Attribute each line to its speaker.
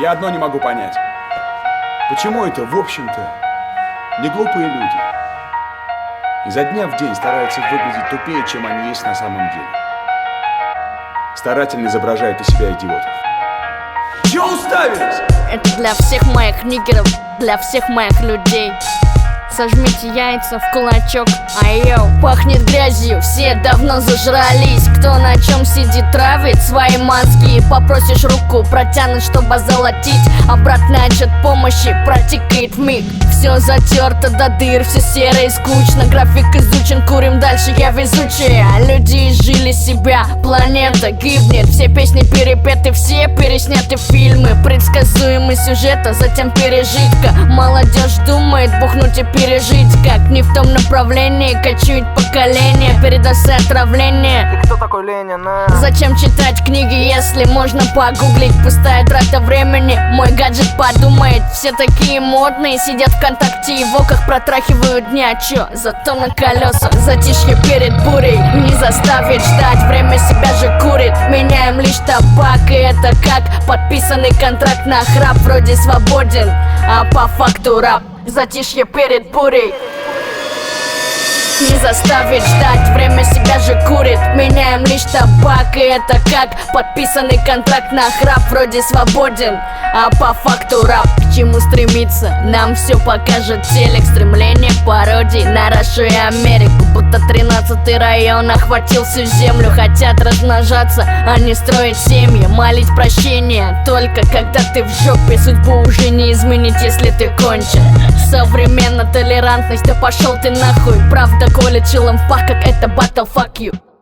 Speaker 1: Я одно не могу понять. Почему это, в общем-то, не глупые люди изо дня в день стараются выглядеть тупее, чем они есть на самом деле. Старательно изображают из себя идиотов. Чё уставились?
Speaker 2: Это для всех моих нигеров, для всех моих людей. Сожмите яйца в кулачок, айоу. Пахнет грязью, все давно зажрались. Кто на чем сидит, травит свои мозги. Попросишь руку, протянут, чтобы озолотить. Обратный отчет помощи протекает вмиг. Все затерто до дыр, все серо и скучно. График изучен, курим дальше, я везучая. Люди изжили себя, планета гибнет. Все песни перепеты, все пересняты фильмы. Предсказуемый сюжет, а затем пережитка. Молодежь думает, бухнуть и пережить. Как не в том направлении, кочует поколение. Передастся отравление.
Speaker 3: И кто такой Ленин, а?
Speaker 2: Зачем читать книги, если можно погуглить? Пустая трата времени, мой гаджет подумает. Все такие модные, сидят ВКонтакте и в оках протрахивают дня. Чё, зато на колесах затишье перед бурей. Не заставит ждать, время себя же курит. Меняем лишь табак, и это как подписанный контракт на храп. Вроде свободен, а по факту раб. Затишье перед бурей. Не заставит ждать, время себя же курит. Меняем лишь табак, и это как подписанный контракт на храп. Вроде свободен, а по факту раб. К чему стремиться, нам все покажет телек. Стремление пародий на Рашу и Америку. Будто 13-й район охватил всю землю. Хотят размножаться, а не строить семьи. Молить прощения только когда ты в жопе. Судьбу уже не изменить, если ты кончен. Современная толерантность, да пошел ты нахуй. Правда колет чилом в пах, как это battle, fuck you.